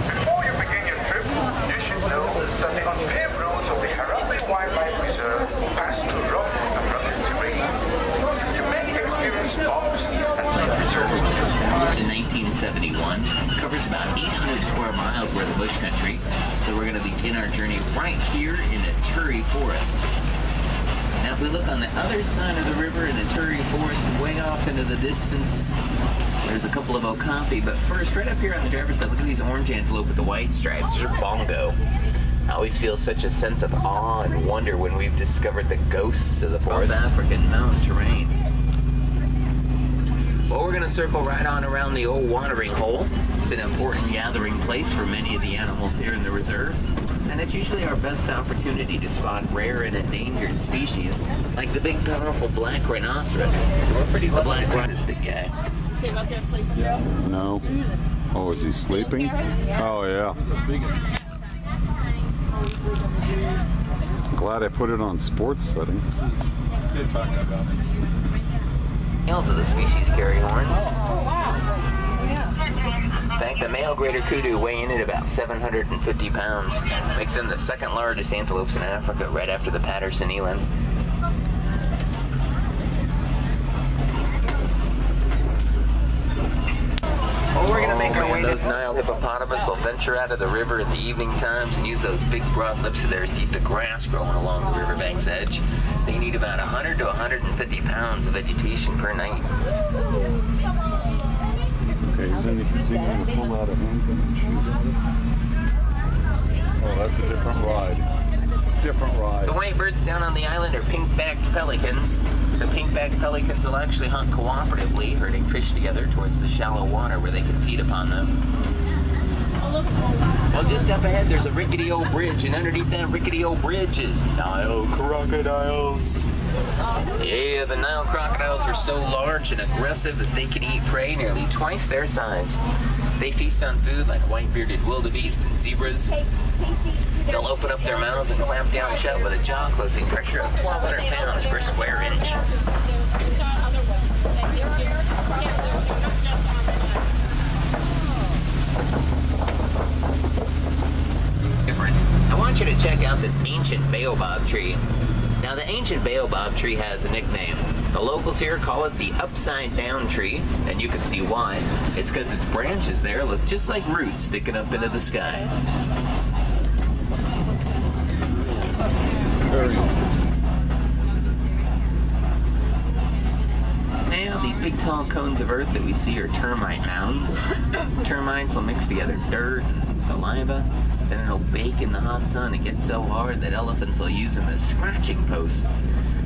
Before you begin your trip, you should know that the unpaved roads of the Harambe Wildlife Reserve pass through rough and rugged terrain. You may experience bumps and sudden turns on the Established in 1971, covers about 800 square miles worth of bush country, so we're going to begin our journey right here in a Turi forest. Now if we look on the other side of the river in a Turi forest, way off into the distance, there's a couple of okapi, but first, right up here on the driver's side, look at these orange antelope with the white stripes. They're bongo. I always feel such a sense of awe and wonder when we've discovered the ghosts of the forest. Of African mountain terrain. Well, we're going to circle right on around the old watering hole. It's an important gathering place for many of the animals here in the reserve, and it's usually our best opportunity to spot rare and endangered species, like the big, powerful black rhinoceros. So we're pretty lucky. The black rhino is a big guy. Up there sleeping? Yeah. No. Oh, is he sleeping? Oh, yeah. Glad I put it on sports settings. Males of the species carry horns. In fact, the male greater kudu weigh in at about 750 pounds. Makes them the second largest antelopes in Africa, right after the Patterson eland. We're going to make our way. Those Nile hippopotamus will venture out of the river at the evening times and use those big broad lips of theirs to eat the grass growing along the riverbank's edge. They need about 100 to 150 pounds of vegetation per night. Okay, is he going to pull out a handgun and shoot at it? Oh, that's a different ride. Different ride. The white birds down on the island are pink-backed pelicans. The pink-backed pelicans will actually hunt cooperatively, herding fish together towards the shallow water where they can feed upon them. Well, just up ahead there's a rickety old bridge, and underneath that rickety old bridge is Nile crocodiles. Yeah, the Nile crocodiles are so large and aggressive that they can eat prey nearly twice their size. They feast on food like white-bearded wildebeest and zebras. They'll open up their mouths and clamp down shut with a jaw closing pressure of 1,200 pounds per square inch. I want you to check out this ancient baobab tree. Now the ancient baobab tree has a nickname. The locals here call it the upside down tree, and you can see why. It's because its branches there look just like roots sticking up into the sky. Now these big tall cones of earth that we see are termite mounds. Termites will mix together dirt and saliva, then it'll bake in the hot sun and get so hard that elephants will use them as scratching posts.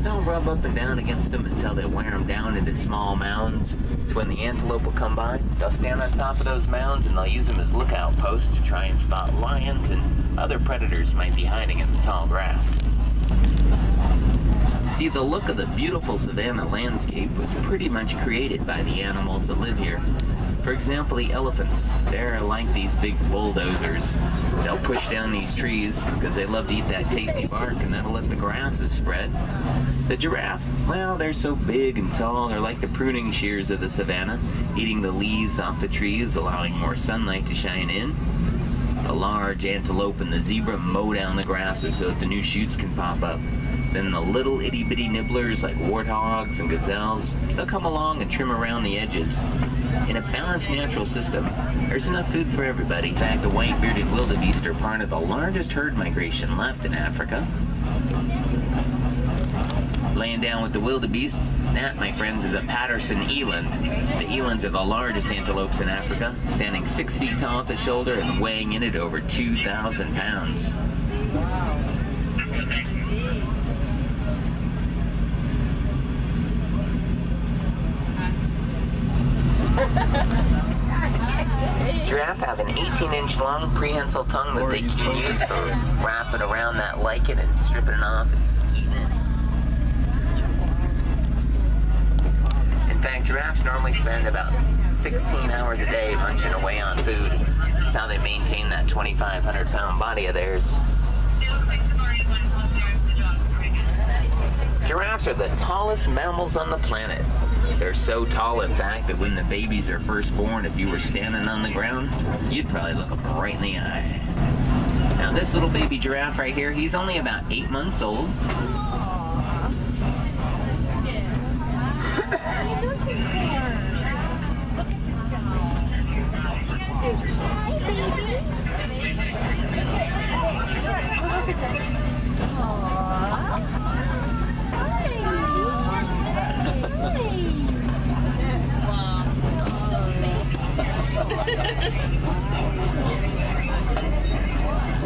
They'll rub up and down against them until they wear them down into small mounds. It's when the antelope will come by, they'll stand on top of those mounds and they'll use them as lookout posts to try and spot lions and other predators might be hiding in the tall grass. See, the look of the beautiful savanna landscape was pretty much created by the animals that live here. For example, the elephants, they're like these big bulldozers. They'll push down these trees because they love to eat that tasty bark, and that'll let the grasses spread. The giraffe, well, they're so big and tall, they're like the pruning shears of the savannah, eating the leaves off the trees, allowing more sunlight to shine in. The large antelope and the zebra mow down the grasses so that the new shoots can pop up. Then the little itty-bitty nibblers like warthogs and gazelles, they'll come along and trim around the edges. In a balanced natural system, there's enough food for everybody. In fact, the white-bearded wildebeest are part of the largest herd migration left in Africa. Laying down with the wildebeest, that, my friends, is a Patterson eland. The elands are the largest antelopes in Africa, standing 6 feet tall at the shoulder and weighing in at over 2,000 pounds. Giraffe have an 18-inch long prehensile tongue that they can use for wrapping around that lichen and stripping it off and eating it. In fact, giraffes normally spend about 16 hours a day munching away on food. That's how they maintain that 2,500-pound body of theirs. Giraffes are the tallest mammals on the planet. They're so tall, in fact, that when the babies are first born, if you were standing on the ground, you'd probably look them right in the eye. Now this little baby giraffe right here, he's only about 8 months old.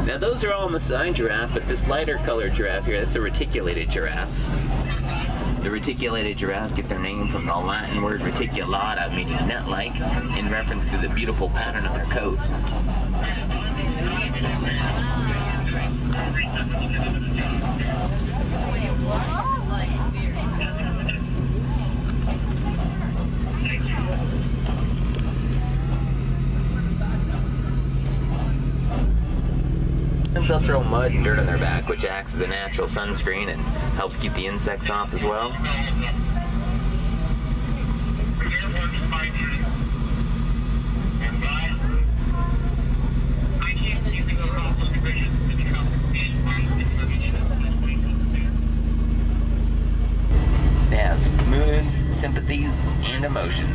Now those are all Maasai giraffe, but this lighter colored giraffe here, that's a reticulated giraffe. The reticulated giraffe get their name from the Latin word reticulata, meaning net-like, in reference to the beautiful pattern of their coat. They'll throw mud and dirt on their back, which acts as a natural sunscreen and helps keep the insects off as well. They have moods, sympathies, and emotions.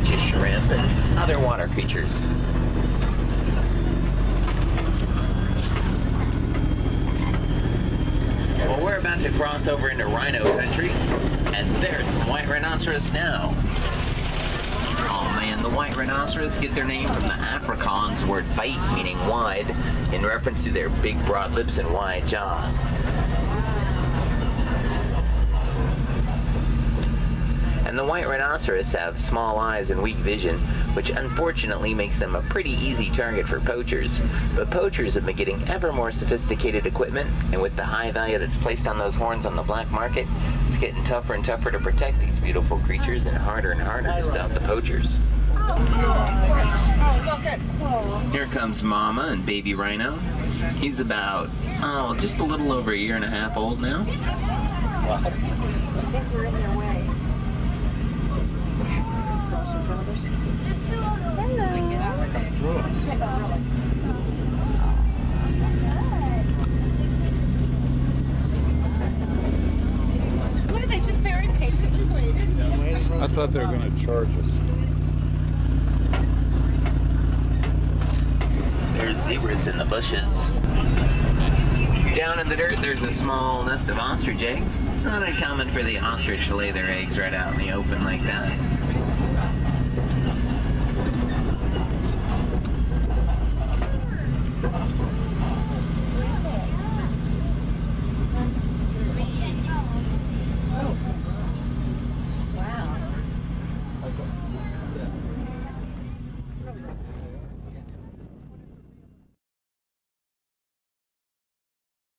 Just shrimp and other water creatures. Well, we're about to cross over into rhino country, and there's some white rhinoceros now. Oh man, the white rhinoceros get their name from the Afrikaans word bite, meaning wide, in reference to their big broad lips and wide jaw. And the white rhinoceros have small eyes and weak vision, which unfortunately makes them a pretty easy target for poachers. But poachers have been getting ever more sophisticated equipment, and with the high value that's placed on those horns on the black market, it's getting tougher and tougher to protect these beautiful creatures and harder to stop the poachers. Here comes Mama and baby rhino. He's about, just a little over 1.5 years old now. What, are they just very patiently waiting? I thought they were going to charge us. There's zebras in the bushes. Down in the dirt, there's a small nest of ostrich eggs. It's not uncommon for the ostrich to lay their eggs right out in the open like that.